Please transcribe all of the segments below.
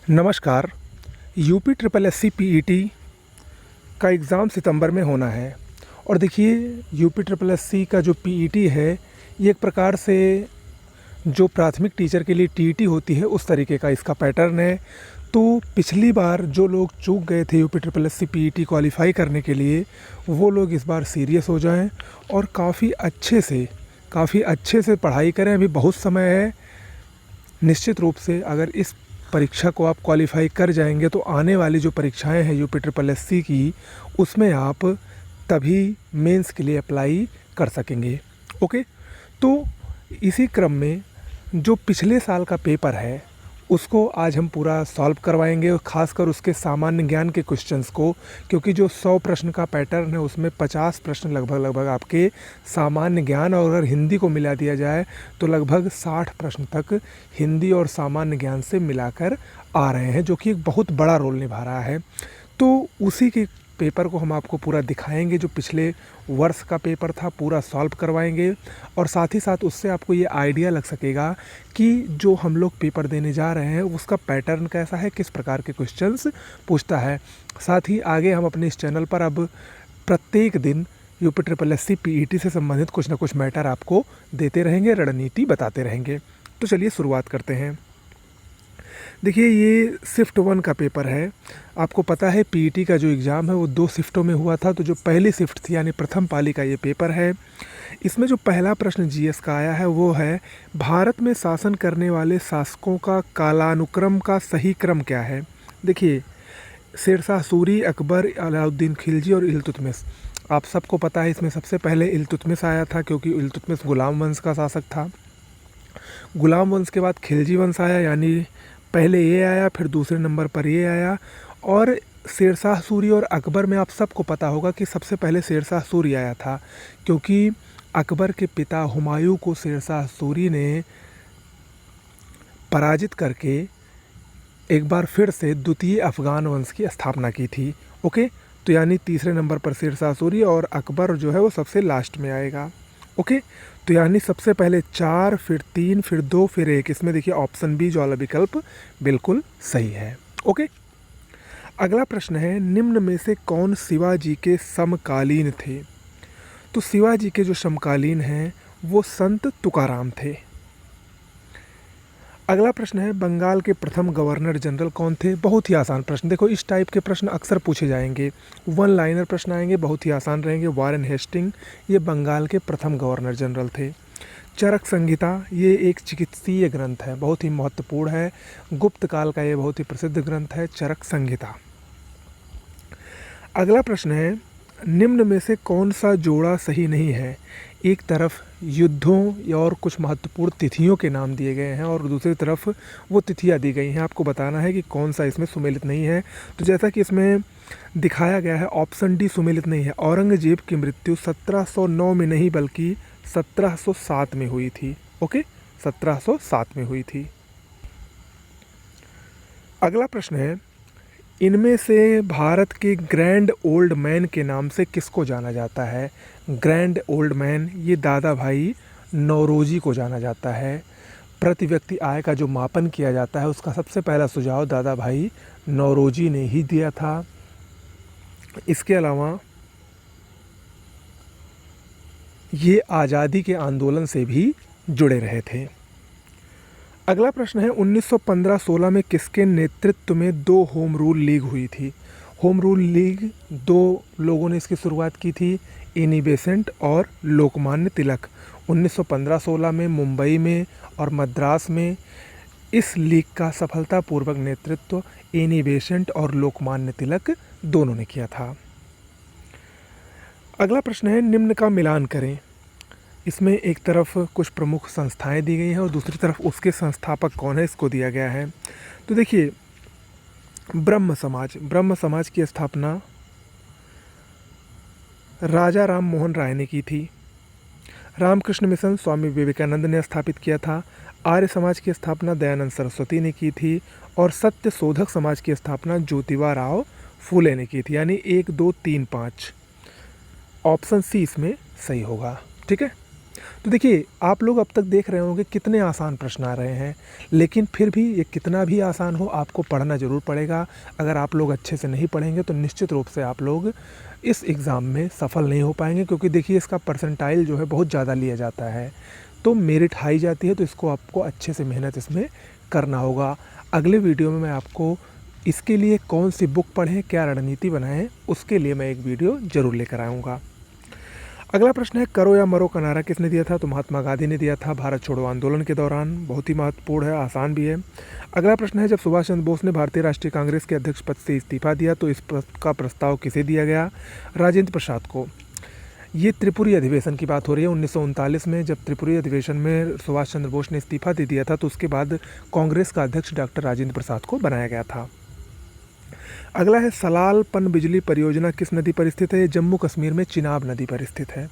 नमस्कार। UP triple SC PET का exam सितंबर में होना है। और देखिए, यूपी ट्रिपल एससी का जो पीईटी है, ये एक प्रकार से जो प्राथमिक टीचर के लिए टीईटी होती है उस तरीके का इसका पैटर्न है। तो पिछली बार जो लोग चूक गए थे UP triple SC PET qualify करने के लिए, वो लोग इस बार सीरियस हो जाएं और काफ़ी अच्छे से पढ़ाई करें। अभी बहुत समय है। निश्चित रूप से अगर इस परीक्षा को आप क्वालिफ़ाई कर जाएंगे तो आने वाली जो परीक्षाएं हैं यूपी ट्रिपल एससी की, उसमें आप तभी मेंस के लिए अप्लाई कर सकेंगे। ओके, तो इसी क्रम में जो पिछले साल का पेपर है उसको आज हम पूरा सॉल्व करवाएंगे, और ख़ासकर उसके सामान्य ज्ञान के क्वेश्चंस को, क्योंकि जो 100 प्रश्न का पैटर्न है उसमें 50 प्रश्न लगभग आपके सामान्य ज्ञान, और अगर हिंदी को मिला दिया जाए तो लगभग 60 प्रश्न तक हिंदी और सामान्य ज्ञान से मिलाकर आ रहे हैं, जो कि एक बहुत बड़ा रोल निभा रहा है। तो उसी के पेपर को हम आपको पूरा दिखाएंगे। जो पिछले वर्ष का पेपर था पूरा सॉल्व करवाएंगे, और साथ ही साथ उससे आपको ये आइडिया लग सकेगा कि जो हम लोग पेपर देने जा रहे हैं उसका पैटर्न कैसा है, किस प्रकार के क्वेश्चंस पूछता है। साथ ही आगे हम अपने इस चैनल पर अब प्रत्येक दिन यूपी ट्रिपल एससी पीईटी से संबंधित कुछ ना कुछ मैटर आपको देते रहेंगे, रणनीति बताते रहेंगे। तो चलिए शुरुआत करते हैं। देखिए, ये शिफ्ट 1 का पेपर है। आपको पता है पीईटी का जो एग्ज़ाम है वो 2 शिफ्टों में हुआ था। तो जो पहली शिफ्ट थी यानी प्रथम पाली का ये पेपर है। इसमें जो पहला प्रश्न जीएस का आया है वो है, भारत में शासन करने वाले शासकों का कालानुक्रम का सही क्रम क्या है। देखिए, शेरशाह सूरी, अकबर, अलाउद्दीन खिलजी और इल्तुतमिश। आप सबको पता है इसमें सबसे पहले इल्तुतमिश आया था, क्योंकि इल्तुतमिश गुलाम वंश का शासक था। गुलाम वंश के बाद खिलजी वंश आया, यानी पहले ये आया, फिर दूसरे नंबर पर ये आया। और शेरशाह सूरी और अकबर में आप सबको पता होगा कि सबसे पहले शेरशाह सूरी आया था, क्योंकि अकबर के पिता हुमायूं को शेरशाह सूरी ने पराजित करके एक बार फिर से द्वितीय अफ़गान वंश की स्थापना की थी। ओके, तो यानी तीसरे नंबर पर शेरशाह सूरी, और अकबर जो है वो सबसे लास्ट में आएगा। ओके, तो यानी सबसे पहले 4, फिर 3, फिर 2, फिर 1। इसमें देखिए ऑप्शन बी जो वाला विकल्प बिल्कुल सही है। ओके, अगला प्रश्न है, निम्न में से कौन शिवाजी के समकालीन थे। तो शिवाजी के जो समकालीन हैं वो संत तुकाराम थे। अगला प्रश्न है, बंगाल के प्रथम गवर्नर जनरल कौन थे। बहुत ही आसान प्रश्न। देखो, इस टाइप के प्रश्न अक्सर पूछे जाएंगे, 1 लाइनर प्रश्न आएंगे, बहुत ही आसान रहेंगे। वारेन हेस्टिंग, ये बंगाल के प्रथम गवर्नर जनरल थे। चरक संहिता, ये एक चिकित्सीय ग्रंथ है, बहुत ही महत्वपूर्ण है। गुप्त काल का ये बहुत ही प्रसिद्ध ग्रंथ है, चरक संहिता। अगला प्रश्न है, निम्न में से कौन सा जोड़ा सही नहीं है। एक तरफ युद्धों और कुछ महत्वपूर्ण तिथियों के नाम दिए गए हैं, और दूसरी तरफ वो तिथियां दी गई हैं। आपको बताना है कि कौन सा इसमें सुमेलित नहीं है। तो जैसा कि इसमें दिखाया गया है, ऑप्शन डी सुमेलित नहीं है। औरंगजेब की मृत्यु 1709 में नहीं बल्कि 1707 में हुई थी। ओके, 1707 में हुई थी। अगला प्रश्न है, इनमें से भारत के ग्रैंड ओल्ड मैन के नाम से किसको जाना जाता है। ग्रैंड ओल्ड मैन, ये दादा भाई नौरोजी को जाना जाता है। प्रति व्यक्ति आय का जो मापन किया जाता है उसका सबसे पहला सुझाव दादा भाई नौरोजी ने ही दिया था। इसके अलावा ये आज़ादी के आंदोलन से भी जुड़े रहे थे। अगला प्रश्न है, 1915-16 में किसके नेतृत्व में 2 होम रूल लीग हुई थी। होम रूल लीग 2 लोगों ने इसकी शुरुआत की थी, एनी बेसेंट और लोकमान्य तिलक। 1915-16 में मुंबई में और मद्रास में इस लीग का सफलतापूर्वक नेतृत्व एनी बेसेंट और लोकमान्य तिलक दोनों ने किया था। अगला प्रश्न है, निम्न का मिलान करें। इसमें एक तरफ कुछ प्रमुख संस्थाएं दी गई हैं और दूसरी तरफ उसके संस्थापक कौन है, इसको दिया गया है। तो देखिए, ब्रह्म समाज की स्थापना राजा राम मोहन राय ने की थी। रामकृष्ण मिशन स्वामी विवेकानंद ने स्थापित किया था। आर्य समाज की स्थापना दयानंद सरस्वती ने की थी, और सत्य शोधक समाज की स्थापना ज्योतिबा राव फूले ने की थी। यानी 1, 2, 3, 5, ऑप्शन सी इसमें सही होगा। ठीक है, तो देखिए, आप लोग अब तक देख रहे होंगे कितने आसान प्रश्न आ रहे हैं, लेकिन फिर भी ये कितना भी आसान हो, आपको पढ़ना ज़रूर पड़ेगा। अगर आप लोग अच्छे से नहीं पढ़ेंगे तो निश्चित रूप से आप लोग इस एग्ज़ाम में सफल नहीं हो पाएंगे, क्योंकि देखिए इसका परसेंटाइल जो है बहुत ज़्यादा लिया जाता है, तो मेरिट हाई जाती है, तो इसको आपको अच्छे से मेहनत इसमें करना होगा। अगले वीडियो में मैं आपको इसके लिए कौन सी बुक पढ़ें, क्या रणनीति बनाएं, उसके लिए मैं एक वीडियो ज़रूर लेकर आऊँगा। अगला प्रश्न है, करो या मरो का नारा किसने दिया था? तो महात्मा गांधी ने दिया था भारत छोड़ो आंदोलन के दौरान। बहुत ही महत्वपूर्ण है, आसान भी है। अगला प्रश्न है, जब सुभाष चंद्र बोस ने भारतीय राष्ट्रीय कांग्रेस के अध्यक्ष पद से इस्तीफा दिया तो का प्रस्ताव किसे दिया गया? राजेंद्र प्रसाद को। ये त्रिपुरी अधिवेशन की बात हो रही है। 1939 में जब त्रिपुरी अधिवेशन में सुभाष चंद्र बोस ने इस्तीफा दे दिया था तो उसके बाद कांग्रेस का अध्यक्ष डॉक्टर राजेंद्र प्रसाद को बनाया गया था। अगला है, सलाल पनबिजली परियोजना किस नदी पर स्थित है? जम्मू कश्मीर में चिनाब नदी पर स्थित है।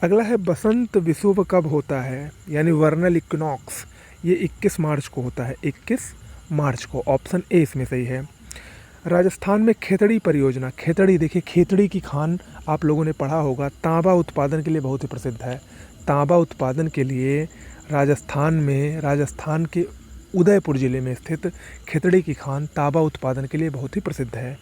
अगला है, बसंत विषुव कब होता है? यानी वर्नल इक्विनॉक्स, ये 21 मार्च को होता है, 21 मार्च को। ऑप्शन ए इसमें सही है। राजस्थान में खेतड़ी परियोजना, खेतड़ी, देखिए खेतड़ी की खान आप लोगों ने पढ़ा होगा, तांबा उत्पादन के लिए बहुत ही प्रसिद्ध है। तांबा उत्पादन के लिए राजस्थान के उदयपुर ज़िले में स्थित खेतड़ी की खान तांबा उत्पादन के लिए बहुत ही प्रसिद्ध है।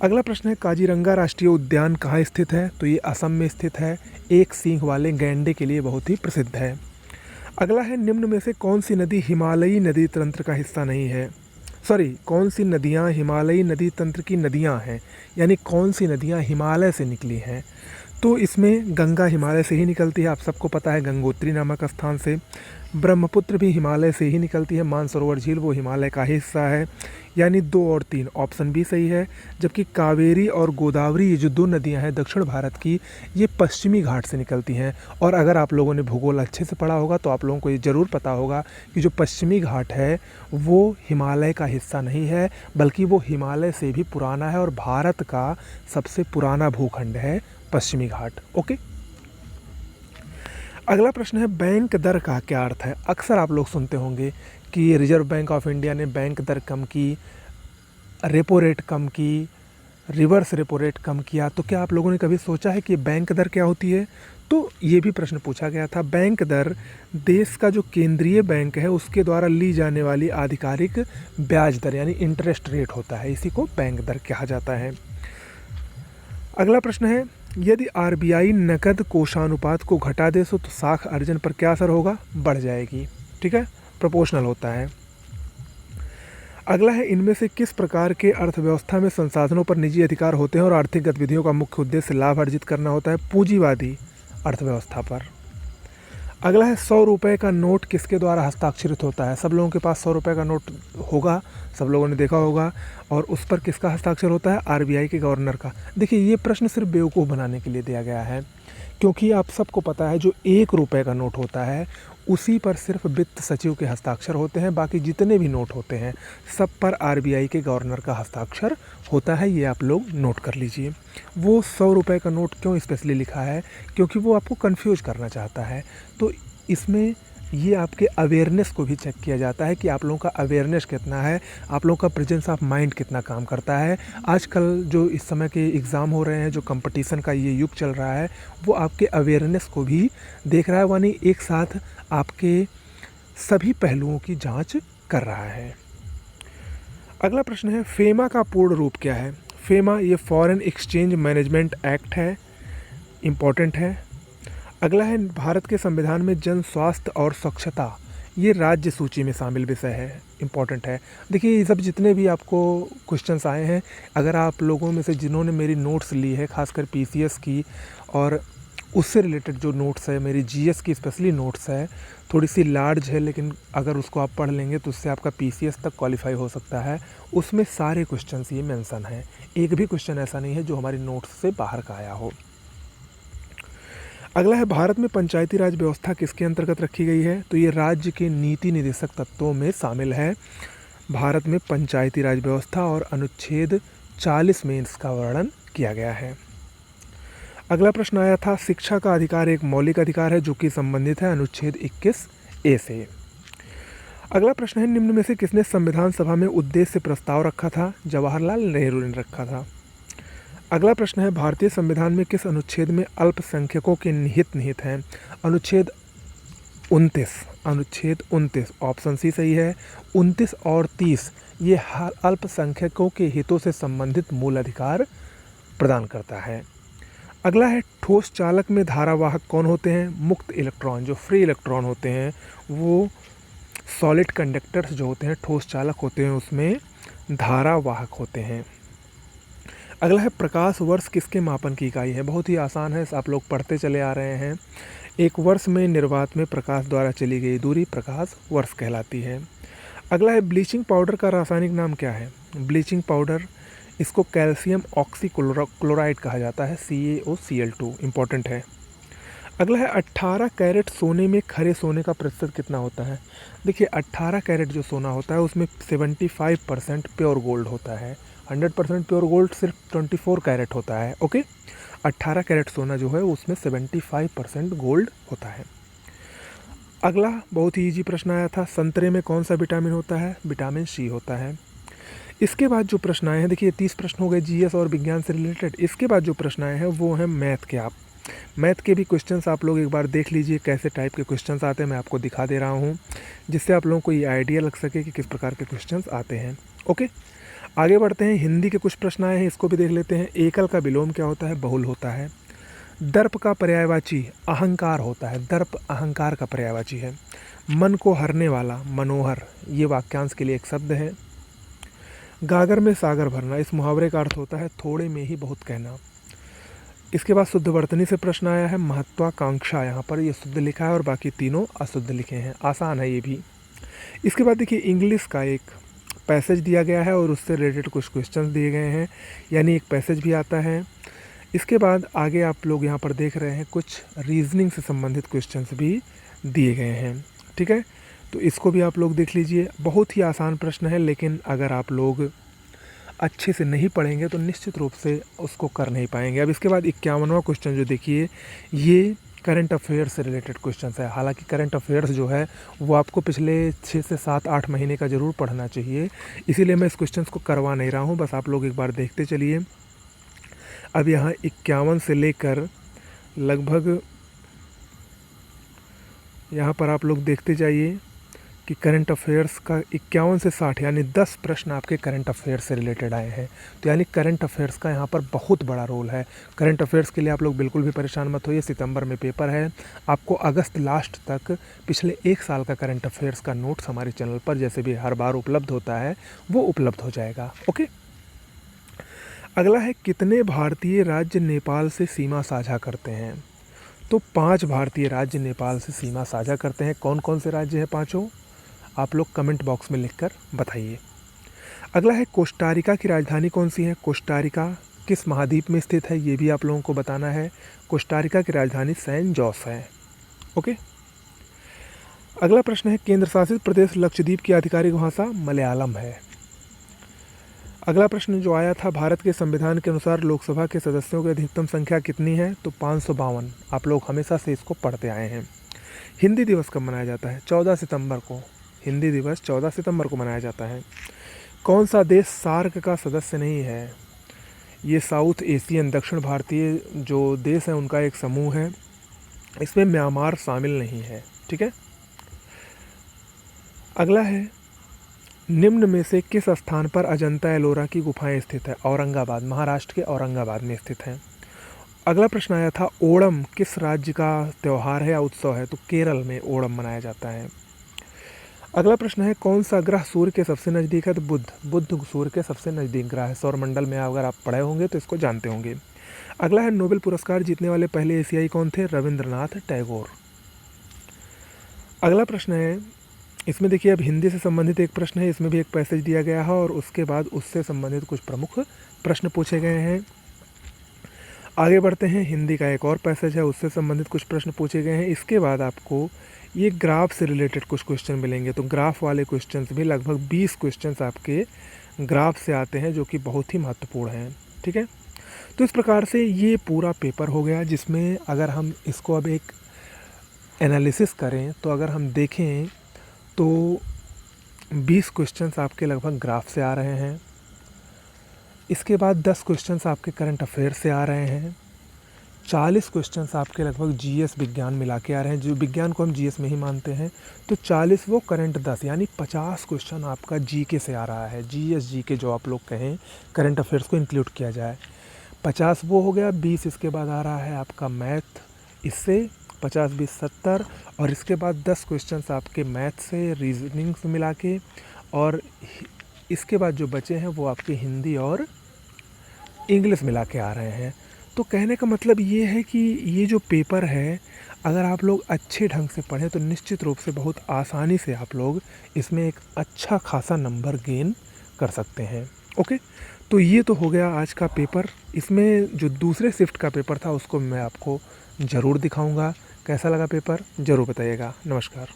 अगला प्रश्न है, काजीरंगा राष्ट्रीय उद्यान कहाँ स्थित है? तो ये असम में स्थित है, एक सींग वाले गैंडे के लिए बहुत ही प्रसिद्ध है। अगला है, निम्न में से कौन सी नदी हिमालयी नदी तंत्र का हिस्सा नहीं है? कौन सी नदियाँ हिमालयी नदी तंत्र की नदियाँ हैं, यानी कौन सी नदियाँ हिमालय से निकली हैं? तो इसमें गंगा हिमालय से ही निकलती है, आप सबको पता है, गंगोत्री नामक स्थान से। ब्रह्मपुत्र भी हिमालय से ही निकलती है, मानसरोवर झील वो हिमालय का ही हिस्सा है, यानी 2 और 3 ऑप्शन भी सही है। जबकि कावेरी और गोदावरी, ये जो 2 नदियां हैं दक्षिण भारत की, ये पश्चिमी घाट से निकलती हैं। और अगर आप लोगों ने भूगोल अच्छे से पढ़ा होगा तो आप लोगों को ये ज़रूर पता होगा कि जो पश्चिमी घाट है वो हिमालय का हिस्सा नहीं है, बल्कि वो हिमालय से भी पुराना है और भारत का सबसे पुराना भूखंड है पश्चिमी घाट। ओके, अगला प्रश्न है, बैंक दर का क्या अर्थ है? अक्सर आप लोग सुनते होंगे कि रिजर्व बैंक ऑफ इंडिया ने बैंक दर कम की, रेपो रेट कम की, रिवर्स रेपो रेट कम किया। तो क्या आप लोगों ने कभी सोचा है कि बैंक दर क्या होती है? तो ये भी प्रश्न पूछा गया था। बैंक दर देश का जो केंद्रीय बैंक है उसके द्वारा ली जाने वाली आधिकारिक ब्याज दर, यानी इंटरेस्ट रेट होता है, इसी को बैंक दर कहा जाता है। अगला प्रश्न है, यदि आरबीआई नकद कोषानुपात को घटा दे तो साख अर्जन पर क्या असर होगा? बढ़ जाएगी। ठीक है, प्रोपोर्शनल होता है। अगला है, इनमें से किस प्रकार के अर्थव्यवस्था में संसाधनों पर निजी अधिकार होते हैं और आर्थिक गतिविधियों का मुख्य उद्देश्य लाभ अर्जित करना होता है? पूंजीवादी अर्थव्यवस्था पर। अगला है, 100 रुपये का नोट किसके द्वारा हस्ताक्षरित होता है? सब लोगों के पास 100 रुपये का नोट होगा, सब लोगों ने देखा होगा, और उस पर किसका हस्ताक्षर होता है? आरबीआई के गवर्नर का। देखिए, ये प्रश्न सिर्फ बेवकूफ़ बनाने के लिए दिया गया है, क्योंकि आप सबको पता है जो 1 रुपये का नोट होता है उसी पर सिर्फ वित्त सचिव के हस्ताक्षर होते हैं, बाकी जितने भी नोट होते हैं सब पर आरबीआई के गवर्नर का हस्ताक्षर होता है। ये आप लोग नोट कर लीजिए। वो 100 रुपये का नोट क्यों स्पेशली लिखा है? क्योंकि वो आपको कंफ्यूज करना चाहता है। तो इसमें ये आपके अवेयरनेस को भी चेक किया जाता है कि आप लोगों का अवेयरनेस कितना है, आप लोगों का प्रेजेंस ऑफ माइंड कितना काम करता है। आजकल जो इस समय के एग्ज़ाम हो रहे हैं, जो कंपटीशन का ये युग चल रहा है, वो आपके अवेयरनेस को भी देख रहा है, यानी एक साथ आपके सभी पहलुओं की जांच कर रहा है। अगला प्रश्न है, फेमा का पूर्ण रूप क्या है? फेमा ये फॉरेन एक्सचेंज मैनेजमेंट एक्ट है, इम्पॉर्टेंट है। अगला है, भारत के संविधान में जन स्वास्थ्य और स्वच्छता ये राज्य सूची में शामिल विषय है, इम्पॉर्टेंट है। देखिए, ये सब जितने भी आपको क्वेश्चंस आए हैं, अगर आप लोगों में से जिन्होंने मेरी नोट्स ली है, खासकर पीसीएस की और उससे रिलेटेड जो नोट्स है, मेरी जीएस की स्पेशली नोट्स है, थोड़ी सी लार्ज है, लेकिन अगर उसको आप पढ़ लेंगे तो उससे आपका पीसीएस तक क्वालिफाई हो सकता है। उसमें सारे क्वेश्चंस ये मेंशन है, एक भी क्वेश्चन ऐसा नहीं है जो हमारी नोट्स से बाहर का आया हो। अगला है, भारत में पंचायती राज व्यवस्था किसके अंतर्गत रखी गई है? तो ये राज्य के नीति निर्देशक तत्वों में शामिल है। भारत में पंचायती राज व्यवस्था और अनुच्छेद 40 में इसका वर्णन किया गया है। अगला प्रश्न आया था, शिक्षा का अधिकार एक मौलिक अधिकार है जो कि संबंधित है अनुच्छेद 21A से। अगला प्रश्न है, निम्न में से किसने संविधान सभा में उद्देश्य प्रस्ताव रखा था? जवाहरलाल नेहरू ने रखा था। अगला प्रश्न है, भारतीय संविधान में किस अनुच्छेद में अल्पसंख्यकों के निहित हैं? अनुच्छेद 29। अनुच्छेद 29 ऑप्शन सी सही है। 29 और 30 ये अल्पसंख्यकों के हितों से संबंधित मूल अधिकार प्रदान करता है। अगला है, ठोस चालक में धारावाहक कौन होते हैं? मुक्त इलेक्ट्रॉन, जो फ्री इलेक्ट्रॉन होते हैं वो सॉलिड कंडक्टर्स जो होते हैं, ठोस चालक होते हैं, उसमें धारावाहक होते हैं। अगला है, प्रकाश वर्ष किसके मापन की इकाई है? बहुत ही आसान है, आप लोग पढ़ते चले आ रहे हैं। एक वर्ष में निर्वात में प्रकाश द्वारा चली गई दूरी प्रकाश वर्ष कहलाती है। अगला है, ब्लीचिंग पाउडर का रासायनिक नाम क्या है? ब्लीचिंग पाउडर, इसको कैल्शियम ऑक्सीक्लोराइड कहा जाता है, CaOCl2, इम्पॉर्टेंट है। अगला है, 18 कैरेट सोने में खरे सोने का प्रतिशत कितना होता है? देखिए 18 कैरेट जो सोना होता है उसमें 75% प्योर गोल्ड होता है। 100% प्योर गोल्ड सिर्फ 24 कैरेट होता है। ओके, 18 कैरेट सोना जो है उसमें 75% गोल्ड होता है। अगला बहुत ही ईजी प्रश्न आया था, संतरे में कौन सा विटामिन होता है? विटामिन सी होता है। इसके बाद जो प्रश्न आए हैं, देखिए 30 प्रश्न हो गए जीएस और विज्ञान से रिलेटेड। इसके बाद जो प्रश्न आए हैं वो हैं मैथ के। आप मैथ के भी क्वेश्चंस आप लोग एक बार देख लीजिए कैसे टाइप के क्वेश्चंस आते हैं, मैं आपको दिखा दे रहा हूँ जिससे आप लोगों को ये आइडिया लग सके कि किस प्रकार के क्वेश्चंस आते हैं। ओके, आगे बढ़ते हैं। हिंदी के कुछ प्रश्न आए हैं, इसको भी देख लेते हैं। एकल का विलोम क्या होता है? बहुल होता है। दर्प का पर्यायवाची अहंकार होता है, दर्प अहंकार का पर्यायवाची है। मन को हरने वाला मनोहर, ये वाक्यांश के लिए एक शब्द है। गागर में सागर भरना, इस मुहावरे का अर्थ होता है थोड़े में ही बहुत कहना। इसके बाद शुद्ध वर्तनी से प्रश्न आया है, महत्वाकांक्षा, यहाँ पर ये शुद्ध लिखा है और बाकी तीनों अशुद्ध लिखे हैं, आसान है ये भी। इसके बाद देखिए इंग्लिश का एक पैसेज दिया गया है और उससे रिलेटेड कुछ क्वेश्चंस दिए गए हैं, यानी एक पैसेज भी आता है। इसके बाद आगे आप लोग यहाँ पर देख रहे हैं कुछ रीजनिंग से संबंधित क्वेश्चंस भी दिए गए हैं। ठीक है, तो इसको भी आप लोग देख लीजिए। बहुत ही आसान प्रश्न है, लेकिन अगर आप लोग अच्छे से नहीं पढ़ेंगे तो निश्चित रूप से उसको कर नहीं पाएंगे। अब इसके बाद 51वां क्वेश्चन जो देखिए, ये करंट अफेयर्स से रिलेटेड क्वेश्चन है। हालांकि करंट अफेयर्स जो है वो आपको पिछले 6 से 7-8 महीने का ज़रूर पढ़ना चाहिए, इसीलिए मैं इस क्वेश्चन को करवा नहीं रहा हूँ, बस आप लोग एक बार देखते चलिए। अब यहाँ 51 से लेकर लगभग यहाँ पर आप लोग देखते जाइए कि करंट अफेयर्स का 51 से 60 यानी 10 प्रश्न आपके करंट अफेयर्स से रिलेटेड आए हैं। तो यानी करंट अफेयर्स का यहाँ पर बहुत बड़ा रोल है। करंट अफेयर्स के लिए आप लोग बिल्कुल भी परेशान मत होइए, सितंबर में पेपर है। आपको अगस्त लास्ट तक पिछले 1 साल का करंट अफेयर्स का नोट्स हमारे चैनल पर जैसे भी हर बार उपलब्ध होता है वो उपलब्ध हो जाएगा। ओके, अगला है, कितने भारतीय राज्य नेपाल से सीमा साझा करते हैं? तो 5 भारतीय राज्य नेपाल से सीमा साझा करते हैं। कौन कौन से राज्य हैं पाँचों? आप लोग कमेंट बॉक्स में लिखकर बताइए। अगला है, कोस्टारिका की राजधानी कौन सी है? कोस्टारिका किस महाद्वीप में स्थित है ये भी आप लोगों को बताना है। कोस्टारिका की राजधानी सैन जोस है। ओके, अगला प्रश्न है, केंद्र शासित प्रदेश लक्षद्वीप की आधिकारिक भाषा मलयालम है। अगला प्रश्न जो आया था, भारत के संविधान के अनुसार लोकसभा के सदस्यों की अधिकतम संख्या कितनी है? तो 552। आप लोग हमेशा से इसको पढ़ते आए हैं। हिंदी दिवस कब मनाया जाता है? 14 सितंबर को। हिंदी दिवस 14 सितंबर को मनाया जाता है। कौन सा देश सार्क का सदस्य नहीं है? ये साउथ एशियन दक्षिण भारतीय जो देश हैं उनका एक समूह है, इसमें म्यांमार शामिल नहीं है। ठीक है, अगला है, निम्न में से किस स्थान पर अजंता एलोरा की गुफाएं स्थित है? औरंगाबाद, महाराष्ट्र के औरंगाबाद में स्थित है। अगला प्रश्न आया था, ओणम किस राज्य का त्यौहार है या उत्सव है? तो केरल में ओणम मनाया जाता है। अगला प्रश्न है, कौन सा ग्रह सूर्य के सबसे नज़दीक है? तो बुध सूर्य के सबसे नज़दीक ग्रह है। सौरमंडल में अगर आप पढ़े होंगे तो इसको जानते होंगे। अगला है, नोबेल पुरस्कार जीतने वाले पहले एशियाई कौन थे? रविंद्रनाथ टैगोर। अगला प्रश्न है, इसमें देखिए अब हिंदी से संबंधित एक प्रश्न है, इसमें भी एक पैसेज दिया गया है और उसके बाद उससे संबंधित कुछ प्रमुख प्रश्न पूछे गए हैं। आगे बढ़ते हैं, हिंदी का एक और पैसेज है, उससे संबंधित कुछ प्रश्न पूछे गए हैं। इसके बाद आपको ये ग्राफ से रिलेटेड कुछ क्वेश्चन मिलेंगे, तो ग्राफ वाले क्वेश्चंस भी लगभग 20 क्वेश्चंस आपके ग्राफ से आते हैं जो कि बहुत ही महत्वपूर्ण हैं। ठीक है, तो इस प्रकार से ये पूरा पेपर हो गया, जिसमें अगर हम इसको अब एक एनालिसिस करें तो अगर हम देखें तो 20 क्वेश्चंस आपके लगभग ग्राफ से आ रहे हैं, इसके बाद 10 क्वेश्चंस आपके करंट अफेयर से आ रहे हैं, 40 क्वेश्चंस आपके लगभग जीएस विज्ञान मिला के आ रहे हैं, जो विज्ञान को हम जीएस में ही मानते हैं। तो 40 वो करंट 10 यानी 50 क्वेश्चन आपका जीके से आ रहा है, जीएस जीके जो आप लोग कहें, करंट अफेयर्स को इंक्लूड किया जाए। 50 वो हो गया, 20 इसके बाद आ रहा है आपका मैथ, इससे 50 20 70, और इसके बाद 10 क्वेश्चंस आपके मैथ से, रीजनिंग से मिला के, और इसके बाद जो बचे हैं वो आपके हिंदी और इंग्लिश मिला के आ रहे हैं। तो कहने का मतलब ये है कि ये जो पेपर है, अगर आप लोग अच्छे ढंग से पढ़ें तो निश्चित रूप से बहुत आसानी से आप लोग इसमें एक अच्छा खासा नंबर गेन कर सकते हैं। ओके, तो ये तो हो गया आज का पेपर। इसमें जो दूसरे शिफ्ट का पेपर था उसको मैं आपको ज़रूर दिखाऊंगा। कैसा लगा पेपर ज़रूर बताइएगा। नमस्कार।